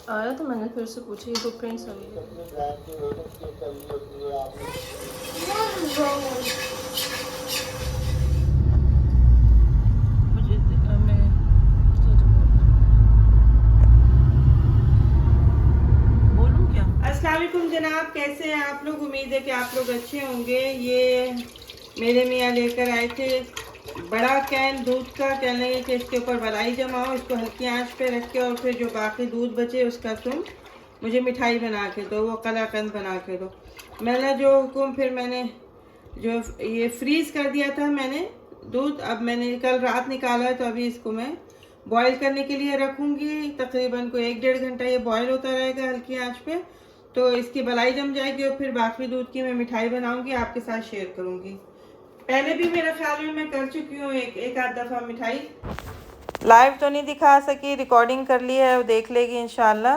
आया तो मैंने फिर से पूछा, ये दो प्रिंट्स आ गए। मुझे मैं बोलूँ क्या? अस्सलाम वालेकुम जनाब, कैसे हैं आप लोग? उम्मीद है कि आप लोग अच्छे होंगे। ये मेरे मियाँ लेकर आए थे बड़ा कैन दूध का। कहने लगे कि इसके ऊपर मलाई जमाओ, इसको हल्की आंच पे रख के, और फिर जो बाकी दूध बचे उसका तुम मुझे मिठाई बना के दो, वो कलाकंद बना के दो। मैंने जो हुक्म, फिर मैंने जो ये फ्रीज़ कर दिया था मैंने दूध, अब मैंने कल रात निकाला है, तो अभी इसको मैं बॉईल करने के लिए रखूँगी। तकरीबन को 1-1.5 घंटा ये बॉईल होता रहेगा हल्की आंच पे, तो इसकी मलाई जम जाएगी और फिर बाकी दूध की मैं मिठाई बनाऊँगी, आपके साथ शेयर करूँगी। पहले भी मेरे ख्याल में मैं कर चुकी हूँ एक आध दफ़ा मिठाई। लाइव तो नहीं दिखा सकी, रिकॉर्डिंग कर ली है, वो देख लेगी इंशाल्लाह।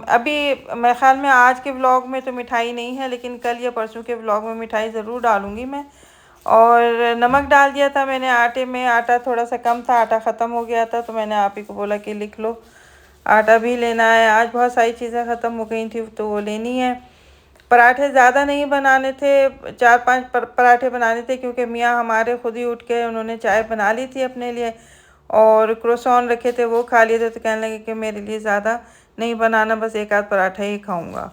अभी मेरे ख्याल में आज के व्लॉग में तो मिठाई नहीं है, लेकिन कल या परसों के व्लॉग में मिठाई ज़रूर डालूँगी मैं। और नमक डाल दिया था मैंने आटे में, आटा थोड़ा सा कम था, आटा ख़त्म हो गया था, तो मैंने आप ही को बोला कि लिख लो आटा भी लेना है। आज बहुत सारी चीज़ें ख़त्म हो गई थी तो वो लेनी है। पराठे ज़्यादा नहीं बनाने थे, 4-5 पराठे बनाने थे, क्योंकि मियाँ हमारे खुद ही उठ के उन्होंने चाय बना ली थी अपने लिए, और क्रोसॉन रखे थे वो खा लिए थे, तो कहने लगे कि मेरे लिए ज़्यादा नहीं बनाना, बस एक आध पराठा ही खाऊंगा।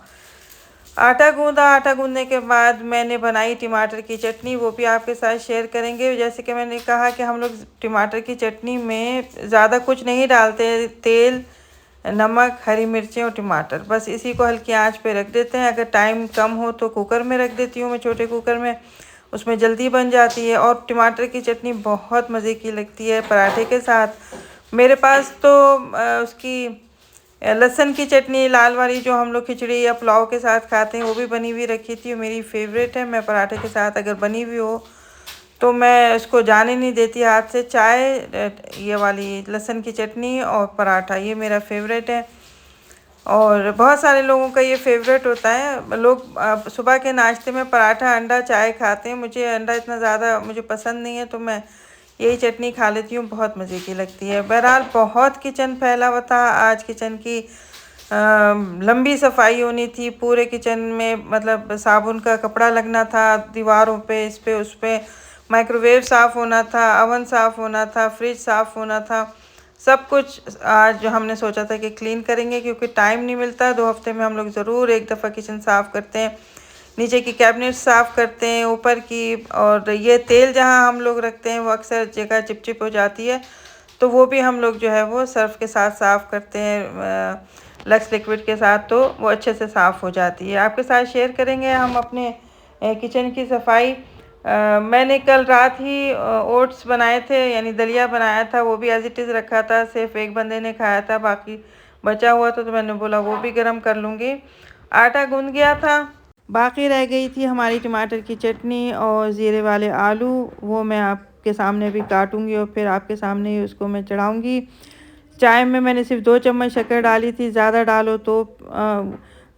आटा गूंदा, आटा गूंदने के बाद मैंने बनाई टमाटर की चटनी, वो भी आपके साथ शेयर करेंगे। जैसे कि मैंने कहा कि हम लोग टमाटर की चटनी में ज़्यादा कुछ नहीं डालते, तेल, नमक, हरी मिर्चें और टमाटर, बस इसी को हल्की आंच पे रख देते हैं। अगर टाइम कम हो तो कुकर में रख देती हूँ मैं, छोटे कुकर में, उसमें जल्दी बन जाती है। और टमाटर की चटनी बहुत मज़े की लगती है पराठे के साथ। मेरे पास तो उसकी लहसुन की चटनी लाल वाली जो हम लोग खिचड़ी या पुलाव के साथ खाते हैं, वो भी बनी हुई रखी थी, मेरी फेवरेट है। मैं पराठे के साथ अगर बनी हुई हो तो मैं इसको जाने नहीं देती हाथ से। चाय, ये वाली लहसुन की चटनी और पराठा, ये मेरा फेवरेट है। और बहुत सारे लोगों का ये फेवरेट होता है। लोग सुबह के नाश्ते में पराठा, अंडा, चाय खाते हैं। मुझे अंडा इतना ज़्यादा मुझे पसंद नहीं है, तो मैं यही चटनी खा लेती हूँ, बहुत मज़े की लगती है। बहरहाल बहुत किचन फैला हुआ था आज। किचन की लंबी सफाई होनी थी पूरे किचन में, मतलब साबुन का कपड़ा लगना था दीवारों पे, इस पे उस पे। माइक्रोवेव साफ़ होना था, अवन साफ़ होना था, फ्रिज साफ़ होना था, सब कुछ आज हमने सोचा था कि क्लीन करेंगे, क्योंकि टाइम नहीं मिलता। 2 हफ्ते में हम लोग ज़रूर एक दफ़ा किचन साफ़ करते हैं। नीचे की कैबिनेट साफ़ करते हैं, ऊपर की, और ये तेल जहाँ हम लोग रखते हैं वो अक्सर जगह चिपचिप हो जाती है, तो वो भी हम लोग जो है वो सर्फ के साथ साफ़ करते हैं, लक्स लिक्विड के साथ, तो वो अच्छे से साफ़ हो जाती है। आपके साथ शेयर करेंगे हम अपने किचन की सफाई। मैंने कल रात ही ओट्स बनाए थे, यानी दलिया बनाया था, वो भी एज़ इट इज़ रखा था, सिर्फ एक बंदे ने खाया था, बाकी बचा हुआ था, तो मैंने बोला वो भी गर्म कर लूँगी। आटा गूंद गया था, बाकी रह गई थी हमारी टमाटर की चटनी और ज़ीरे वाले आलू, वो मैं आपके सामने भी काटूंगी और फिर आपके सामने ही उसको मैं चढ़ाऊंगी। चाय में मैंने सिर्फ 2 चम्मच शक्कर डाली थी, ज़्यादा डालो तो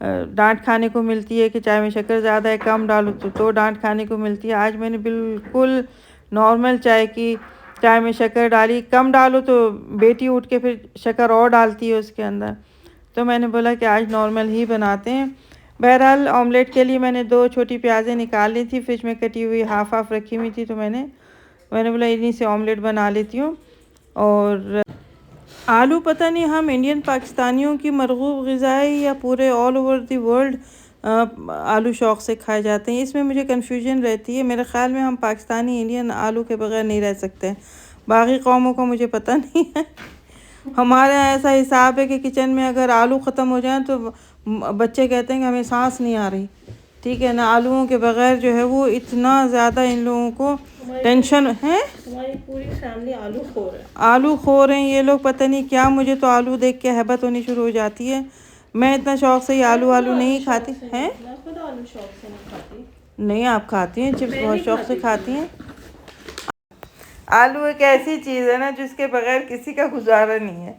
डांट खाने को मिलती है कि चाय में शक्कर ज़्यादा है, कम डालो तो डांट खाने को मिलती है। आज मैंने बिल्कुल नॉर्मल चाय में शक्कर डाली। कम डालो तो बेटी उठ के फिर शक्कर और डालती है उसके अंदर, तो मैंने बोला कि आज नॉर्मल ही बनाते हैं। बहरहाल ऑमलेट के लिए मैंने 2 छोटी प्याज़ें निकाल ली थी, फ्रिज में कटी हुई हाफ़ हाफ़ रखी हुई थी, तो मैंने बोला इन्हीं से ऑमलेट बना लेती हूँ। और आलू, पता नहीं हम इंडियन पाकिस्तानियों की मरगूब ग़िज़ा है या पूरे ऑल ओवर दी वर्ल्ड आलू शौक़ से खाए जाते हैं, इसमें मुझे कन्फ्यूजन रहती है। मेरे ख़्याल में हम पाकिस्तानी इंडियन आलू के बगैर नहीं रह सकते। बाकी कौमों का मुझे पता नहीं है। हमारे यहाँ ऐसा हिसाब है कि किचन में अगर आलू ख़त्म हो जाए तो बच्चे कहते हैं कि हमें सांस नहीं आ रही, ठीक है ना। आलूओं के बगैर जो है वो इतना ज़्यादा इन लोगों को टेंशन है। हमारी पूरी फैमिली आलू खोर है। आलू खो रहे हैं ये लोग, पता नहीं क्या। मुझे तो आलू देख के हैबत होनी शुरू हो जाती है। मैं इतना शौक से ये आलू नहीं खाती हैं। मैं खुद आलू शौक से नहीं खाती। नहीं, आप खाती हैं, चिप्स मैं बहुत नहीं शौक से खाती खाती हैं। आलू एक ऐसी चीज़ है ना जिसके बगैर किसी का गुजारा नहीं है,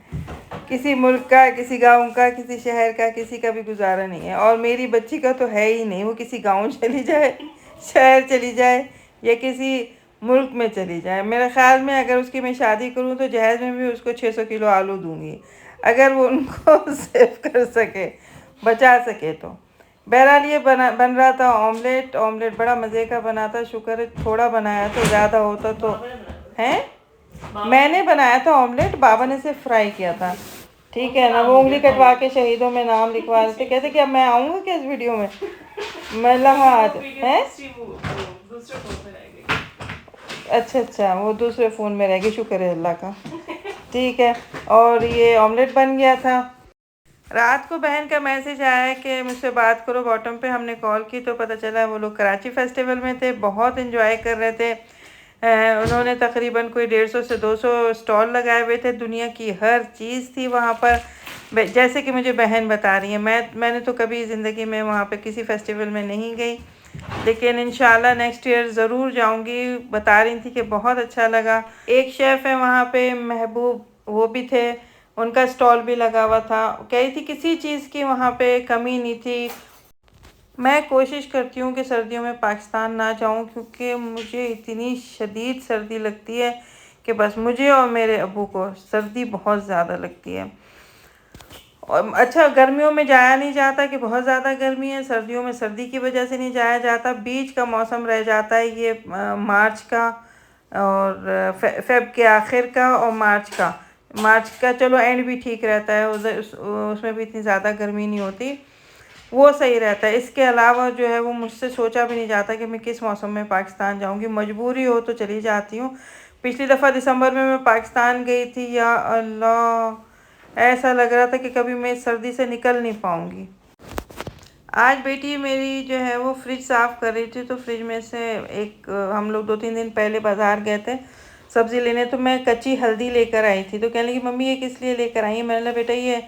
किसी मुल्क का, किसी गांव का, किसी शहर का, किसी का भी गुजारा नहीं है। और मेरी बच्ची का तो है ही नहीं, वो किसी गांव चली जाए, शहर चली जाए या किसी मुल्क में चली जाए, मेरे ख़्याल में अगर उसकी मैं शादी करूं तो जहेज़ में भी उसको 600 किलो आलू दूंगी। अगर वो उनको सेव कर सके, बचा सके तो। बहरहाल ये बन रहा था ऑमलेट। ऑमलेट बड़ा मज़े का बना था, शुक्र है थोड़ा बनाया तो, ज़्यादा होता तो है। मैंने बनाया था ऑमलेट, बाबा ने सिर्फ फ्राई किया था। ठीक है ना, वो उंगली कटवा के शहीदों में नाम लिखवा रहे थे, कहते कि अब मैं आऊँगा क्या इस वीडियो में। मैं लहाद है। अच्छा, वो दूसरे फ़ोन में रह गई, शुक्र है अल्लाह का। ठीक है, और ये ऑमलेट बन गया था। रात को बहन का मैसेज आया कि मुझसे बात करो बॉटम पे। हमने कॉल की तो पता चला वो लोग कराची फेस्टिवल में थे, बहुत इन्जॉय कर रहे थे। उन्होंने तकरीबन कोई 150 से 200 स्टॉल लगाए हुए थे, दुनिया की हर चीज़ थी वहाँ पर, जैसे कि मुझे बहन बता रही है। मैंने तो कभी ज़िंदगी में वहाँ पे किसी फेस्टिवल में नहीं गई, लेकिन इंशाल्लाह नेक्स्ट ईयर ज़रूर जाऊँगी। बता रही थी कि बहुत अच्छा लगा। एक शेफ़ है वहाँ पे महबूब, वो भी थे, उनका स्टॉल भी लगा हुआ था। कह रही थी किसी चीज़ की वहाँ पे कमी नहीं थी। मैं कोशिश करती हूँ कि सर्दियों में पाकिस्तान ना जाऊँ, क्योंकि मुझे इतनी शदीद सर्दी लगती है कि बस मुझे और मेरे अब्बू को सर्दी बहुत ज़्यादा लगती है। और अच्छा, गर्मियों में जाया नहीं जाता कि बहुत ज़्यादा गर्मी है, सर्दियों में सर्दी की वजह से नहीं जाया जाता। बीच का मौसम रह जाता है ये मार्च का और फेब के आखिर का और मार्च का चलो एंड भी ठीक रहता है, उधर उसमें भी इतनी ज़्यादा गर्मी नहीं होती, वो सही रहता है। इसके अलावा जो है वो मुझसे सोचा भी नहीं जाता कि मैं किस मौसम में पाकिस्तान जाऊंगी। मजबूरी हो तो चली जाती हूँ। पिछली दफ़ा दिसंबर में मैं पाकिस्तान गई थी, या अल्लाह, ऐसा लग रहा था कि कभी मैं इस सर्दी से निकल नहीं पाऊँगी। आज बेटी मेरी जो है वो फ्रिज साफ़ कर रही थी, तो फ्रिज में से एक हम लोग 2-3 दिन पहले बाज़ार गए थे सब्ज़ी लेने, तो मैं कच्ची हल्दी लेकर आई थी। तो कहने लगी मम्मी ये किस लिए लेकर आई है। मैंने कहा बेटा ये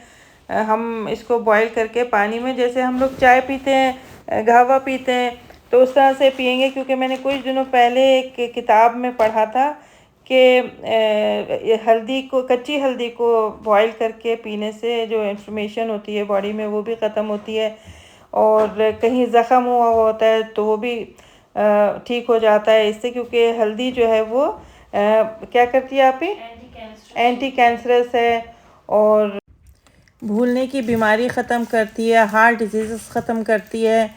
हम इसको बॉईल करके पानी में, जैसे हम लोग चाय पीते हैं, कहवा पीते हैं, तो उस तरह से पियेंगे। क्योंकि मैंने कुछ दिनों पहले एक किताब में पढ़ा था कि हल्दी को, कच्ची हल्दी को बॉईल करके पीने से जो इन्फ्लेमेशन होती है बॉडी में वो भी ख़त्म होती है, और कहीं ज़ख़म हुआ होता है तो वो भी ठीक हो जाता है इससे। क्योंकि हल्दी जो है वो क्या करती है आप ही, एंटी कैंसरस है, और भूलने की बीमारी ख़त्म करती है, हार्ट डिजीज़ ख़त्म करती है।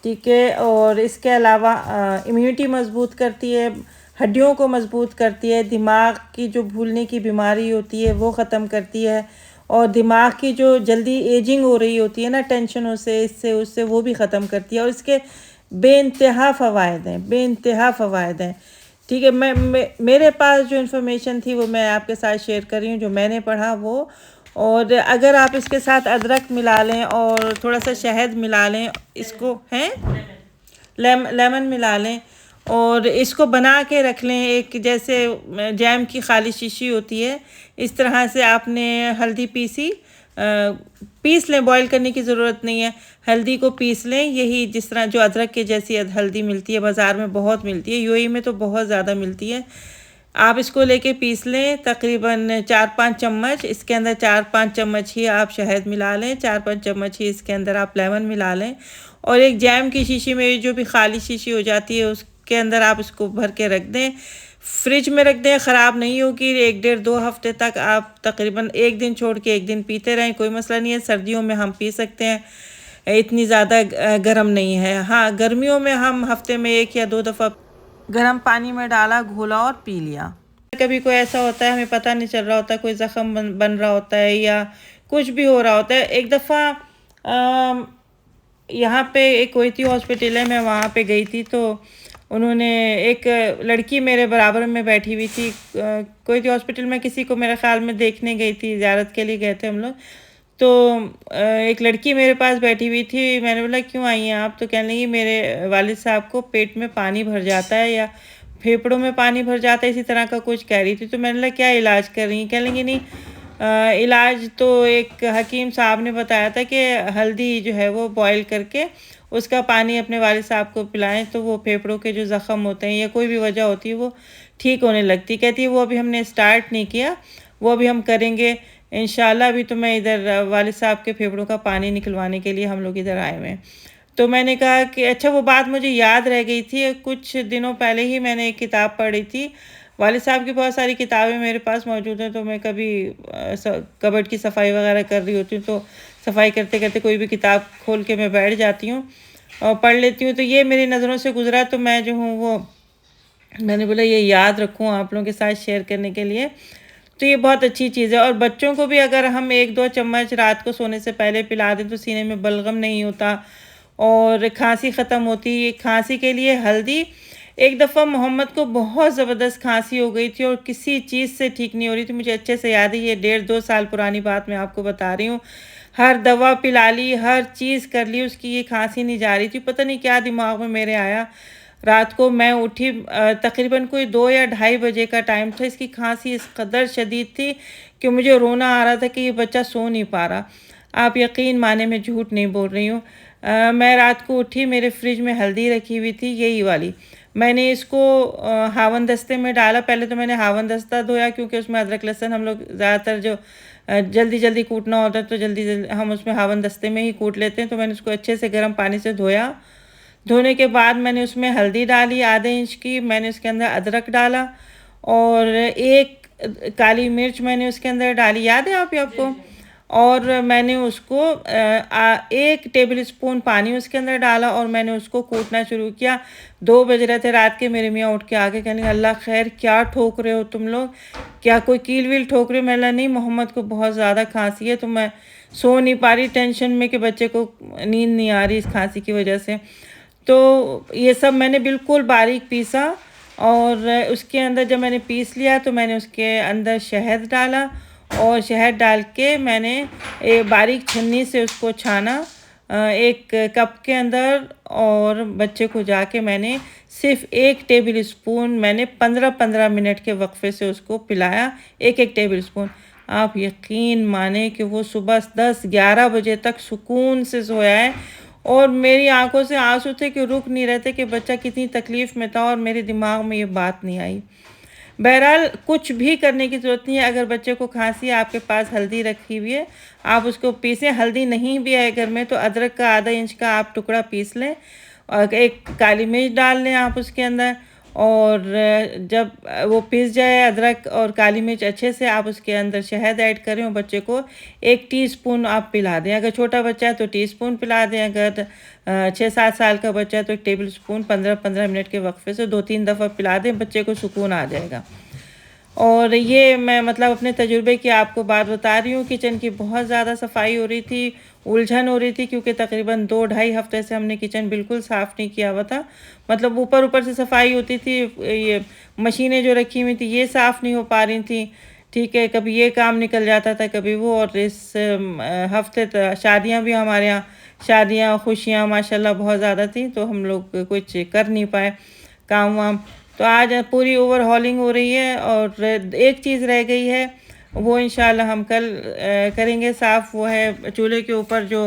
ठीक है, और इसके अलावा इम्यूनिटी मज़बूत करती है, हड्डियों को मज़बूत करती है, दिमाग की जो भूलने की बीमारी होती है वो ख़त्म करती है, और दिमाग की जो जल्दी एजिंग हो रही होती है ना टेंशनों से, इससे उससे, वो भी ख़त्म करती है। और इसके बेइंतहा फ़वाइद हैं, बेइंतहा फ़वाइद हैं। ठीक है, मेरे पास जो इन्फॉर्मेशन थी वो मैं आपके साथ शेयर कर रही हूँ, जो मैंने पढ़ा वो। और अगर आप इसके साथ अदरक मिला लें और थोड़ा सा शहद मिला लें, इसको हैं लेमन मिला लें और इसको बना के रख लें, एक जैसे जैम की खाली शीशी होती है, इस तरह से आपने हल्दी पीस लें। बॉईल करने की ज़रूरत नहीं है, हल्दी को पीस लें। यही जिस तरह जो अदरक के जैसी हल्दी मिलती है बाज़ार में, बहुत मिलती है, यूएई में तो बहुत ज़्यादा मिलती है। आप इसको लेके पीस लें, तकरीबन 4-5 चम्मच। इसके अंदर 4-5 चम्मच ही आप शहद मिला लें, 4-5 चम्मच ही इसके अंदर आप लेमन मिला लें, और एक जैम की शीशी में जो भी खाली शीशी हो जाती है उसके अंदर आप इसको भर के रख दें, फ्रिज में रख दें। ख़राब नहीं होगी, 1-1.5-2 हफ्ते तक आप तकरीबन एक दिन छोड़ के एक दिन पीते रहें, कोई मसला नहीं है। सर्दियों में हम पी सकते हैं, इतनी ज़्यादा गर्म नहीं है। हाँ, गर्मियों में हम हफ्ते में 1 या 2 दफ़ा गर्म पानी में डाला, घोला और पी लिया। कभी कोई ऐसा होता है हमें पता नहीं चल रहा होता, कोई ज़ख़म बन रहा होता है या कुछ भी हो रहा होता है। एक दफ़ा यहाँ पे एक कोईती हॉस्पिटल है, मैं वहाँ पे गई थी, तो उन्होंने, एक लड़की मेरे बराबर में बैठी हुई थी। कोईती हॉस्पिटल में किसी को मेरे ख़्याल में देखने गई थी, ज़ियारत के लिए गए थे हम लोग। तो एक लड़की मेरे पास बैठी हुई थी, मैंने बोला क्यों आई हैं आप, तो कहने लगी मेरे वालिद साहब को पेट में पानी भर जाता है या फेफड़ों में पानी भर जाता है, इसी तरह का कुछ कह रही थी। तो मैंने बोला क्या इलाज कर रही हैं, कहने लगी नहीं इलाज तो एक हकीम साहब ने बताया था कि हल्दी जो है वो बॉईल करके उसका पानी अपने वालिद साहब को पिलाएं, तो वो फेफड़ों के जो ज़ख़म होते हैं या कोई भी वजह होती है वो ठीक होने लगती। कहती है वो अभी हमने स्टार्ट नहीं किया, वो अभी हम करेंगे इंशाल्लाह। अभी तो मैं इधर वालिद साहब के फेफड़ों का पानी निकलवाने के लिए हम लोग इधर आए हुए हैं। तो मैंने कहा कि अच्छा, वो बात मुझे याद रह गई थी, कुछ दिनों पहले ही मैंने एक किताब पढ़ी थी, वालिद साहब की बहुत सारी किताबें मेरे पास मौजूद हैं, तो मैं कभी कबर्ड की सफाई वगैरह कर रही होती हूँ तो सफाई करते करते कोई भी किताब खोल के मैं बैठ जाती हूँ और पढ़ लेती हूँ। तो ये मेरी नज़रों से गुजरा, तो मैं जो हूँ वो मैंने बोला ये याद रखूँ आप लोगों के साथ शेयर करने के लिए। तो ये बहुत अच्छी चीज़ है। और बच्चों को भी अगर हम 1-2 चम्मच रात को सोने से पहले पिला दें तो सीने में बलगम नहीं होता और खांसी ख़त्म होती है। खांसी के लिए हल्दी, एक दफ़ा मोहम्मद को बहुत ज़बरदस्त खांसी हो गई थी और किसी चीज़ से ठीक नहीं हो रही थी, मुझे अच्छे से याद है, ये 1.5-2 साल पुरानी बात मैं आपको बता रही हूँ। हर दवा पिला ली, हर चीज़ कर ली, उसकी ये खांसी नहीं जा रही थी। पता नहीं क्या दिमाग में मेरे आया, रात को मैं उठी तकरीबन कोई 2 या ढाई बजे का टाइम था। इसकी खांसी इस कदर शदीद थी कि मुझे रोना आ रहा था कि ये बच्चा सो नहीं पा रहा। आप यकीन माने, मैं झूठ नहीं बोल रही हूँ। मैं रात को उठी, मेरे फ्रिज में हल्दी रखी हुई थी, यही वाली। मैंने इसको हावन दस्ते में डाला। पहले तो मैंने हावन दस्ता धोया क्योंकि उसमें अदरक लहसुन हम लोग ज़्यादातर जो जल्दी जल्दी कूटना होता है तो जल्दी हम उसमें हावन दस्ते में ही कूट लेते हैं। तो मैंने उसको अच्छे से गर्म पानी से धोया। धोने के बाद मैंने उसमें हल्दी डाली आधे इंच की, मैंने उसके अंदर अदरक डाला और एक काली मिर्च मैंने उसके अंदर डाली, याद है आपको? और मैंने उसको 1 टेबल स्पून पानी उसके अंदर डाला और मैंने उसको कूटना शुरू किया। 2 बज रहे थे रात के, मेरे मियाँ उठ के आके कहने अल्लाह खैर क्या ठोक रहे हो तुम लोग, क्या कोई कील वील ठोक रहे हो? मैंने नहीं, मोहम्मद को बहुत ज़्यादा खांसी है तो मैं सो नहीं पा रही, टेंशन में कि बच्चे को नींद नहीं आ रही इस खांसी की वजह से। तो ये सब मैंने बिल्कुल बारीक पीसा और उसके अंदर जब मैंने पीस लिया तो मैंने उसके अंदर शहद डाला और शहद डाल के मैंने बारीक छन्नी से उसको छाना 1 कप के अंदर और बच्चे को जाके मैंने सिर्फ 1 टेबल स्पून मैंने 15-15 मिनट के वक्फे से उसको पिलाया, 1-1 टेबल स्पून। आप यकीन माने कि वो सुबह 10-11 बजे तक सुकून से सोया है और मेरी आंखों से आंसू थे कि रुक नहीं रहे थे कि बच्चा कितनी तकलीफ़ में था और मेरे दिमाग में ये बात नहीं आई। बहरहाल कुछ भी करने की ज़रूरत नहीं है। अगर बच्चे को खांसी है, आपके पास हल्दी रखी हुई है, आप उसको पीसें। हल्दी नहीं भी है घर में तो अदरक का आधा इंच का आप टुकड़ा पीस लें और 1 काली मिर्च डाल लें आप उसके अंदर। और जब वो पिस जाए अदरक और काली मिर्च अच्छे से, आप उसके अंदर शहद ऐड करें और बच्चे को 1 टीस्पून आप पिला दें। अगर छोटा बच्चा है तो टीस्पून पिला दें, अगर 6-7 साल का बच्चा है तो 1 टेबल स्पून 15-15 मिनट के वक्फे से 2-3 दफ़ा पिला दें, बच्चे को सुकून आ जाएगा। और ये मैं मतलब अपने तजुर्बे की आपको बात बता रही हूँ। किचन की बहुत ज़्यादा सफाई हो रही थी, उलझन हो रही थी क्योंकि तकरीबन 2-2.5 हफ्ते से हमने किचन बिल्कुल साफ़ नहीं किया हुआ था। मतलब ऊपर ऊपर से सफाई होती थी, ये मशीनें जो रखी हुई थी ये साफ़ नहीं हो पा रही थी, ठीक है, कभी ये काम निकल जाता था कभी वो। और इस हफ्ते शादियाँ भी हमारे यहाँ, शादियाँ खुशियाँ माशाल्लाह बहुत ज़्यादा थी तो हम लोग कुछ कर नहीं पाए काम वाम। तो आज पूरी ओवरहॉलिंग हो रही है और एक चीज़ रह गई है, वो इंशाल्लाह हम कल करेंगे साफ़। वो है चूल्हे के ऊपर जो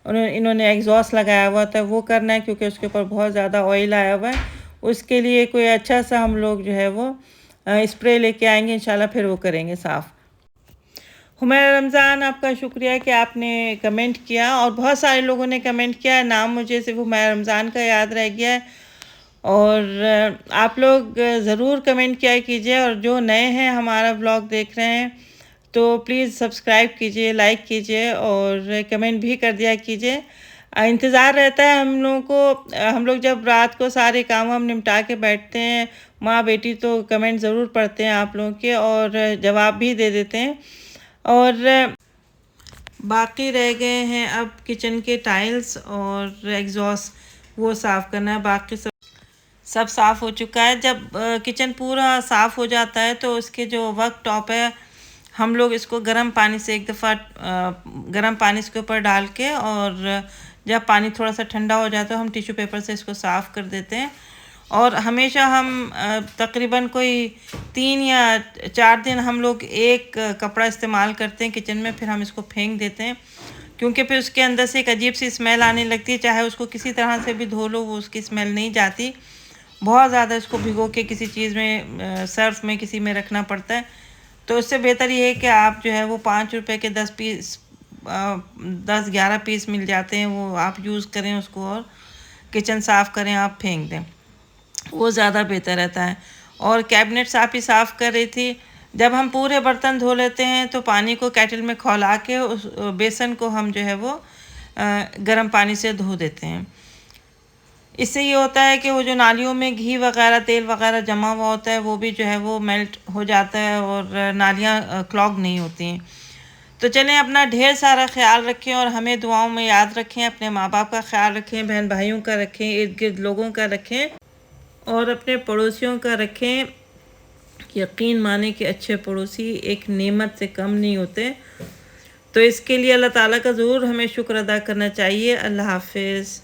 इन्होंने एग्जॉस्ट लगाया हुआ था वो करना है क्योंकि उसके ऊपर बहुत ज़्यादा ऑयल आया हुआ है। उसके लिए कोई अच्छा सा हम लोग जो है वो स्प्रे लेके आएंगे इंशाल्लाह, फिर वो करेंगे साफ़। हुमैरा रमज़ान, आपका शुक्रिया कि आपने कमेंट किया और बहुत सारे लोगों ने कमेंट किया है। नाम मुझे सिर्फ हुमैरा रमज़ान का याद रह गया है और आप लोग ज़रूर कमेंट किया कीजिए। और जो नए हैं हमारा ब्लॉग देख रहे हैं तो प्लीज़ सब्सक्राइब कीजिए, लाइक कीजिए और कमेंट भी कर दिया कीजिए। इंतज़ार रहता है हम लोगों को। हम लोग जब रात को सारे काम हम निपटा के बैठते हैं माँ बेटी तो कमेंट ज़रूर पढ़ते हैं आप लोगों के और जवाब भी दे देते हैं। और बाकी रह गए हैं अब किचन के टाइल्स और एग्जॉस्ट, वो साफ़ करना है। बाकी सब साफ़ हो चुका है। जब किचन पूरा साफ़ हो जाता है तो उसके जो वर्क टॉप है हम लोग इसको गर्म पानी से एक दफ़ा गर्म पानी इसके ऊपर डाल के और जब पानी थोड़ा सा ठंडा हो जाता है हम टिश्यू पेपर से इसको साफ़ कर देते हैं। और हमेशा हम तकरीबन कोई 3 या 4 दिन हम लोग एक कपड़ा इस्तेमाल करते हैं किचन में, फिर हम इसको फेंक देते हैं क्योंकि फिर उसके अंदर से एक अजीब सी स्मेल आने लगती है। चाहे उसको किसी तरह से भी धो लो वो उसकी स्मेल नहीं जाती। बहुत ज़्यादा इसको भिगो के किसी चीज़ में सर्फ में किसी में रखना पड़ता है। तो उससे बेहतर ये है कि आप जो है वो 5 रुपए के 10 पीस 10-11 पीस मिल जाते हैं, वो आप यूज़ करें उसको और किचन साफ़ करें, आप फेंक दें, वो ज़्यादा बेहतर रहता है। और कैबिनेट साफ़ ही साफ़ कर रही थी। जब हम पूरे बर्तन धो लेते हैं तो पानी को केटल में खौला के उस बेसन को हम जो है वो गर्म पानी से धो देते हैं। इससे ये होता है कि वो जो नालियों में घी वगैरह तेल वगैरह जमा हुआ होता है वो भी जो है वो मेल्ट हो जाता है और नालियाँ क्लॉग नहीं होती हैं। तो चलें, अपना ढेर सारा ख्याल रखें और हमें दुआओं में याद रखें। अपने माँ बाप का ख्याल रखें, बहन भाइयों का रखें, इर्द गिर्द लोगों का रखें और अपने पड़ोसियों का रखें। यकीन माने कि अच्छे पड़ोसी एक नेमत से कम नहीं होते। तो इसके लिए अल्लाह ताला का ज़रूर हमें शुक्र अदा करना चाहिए। अल्लाह हाफिज़।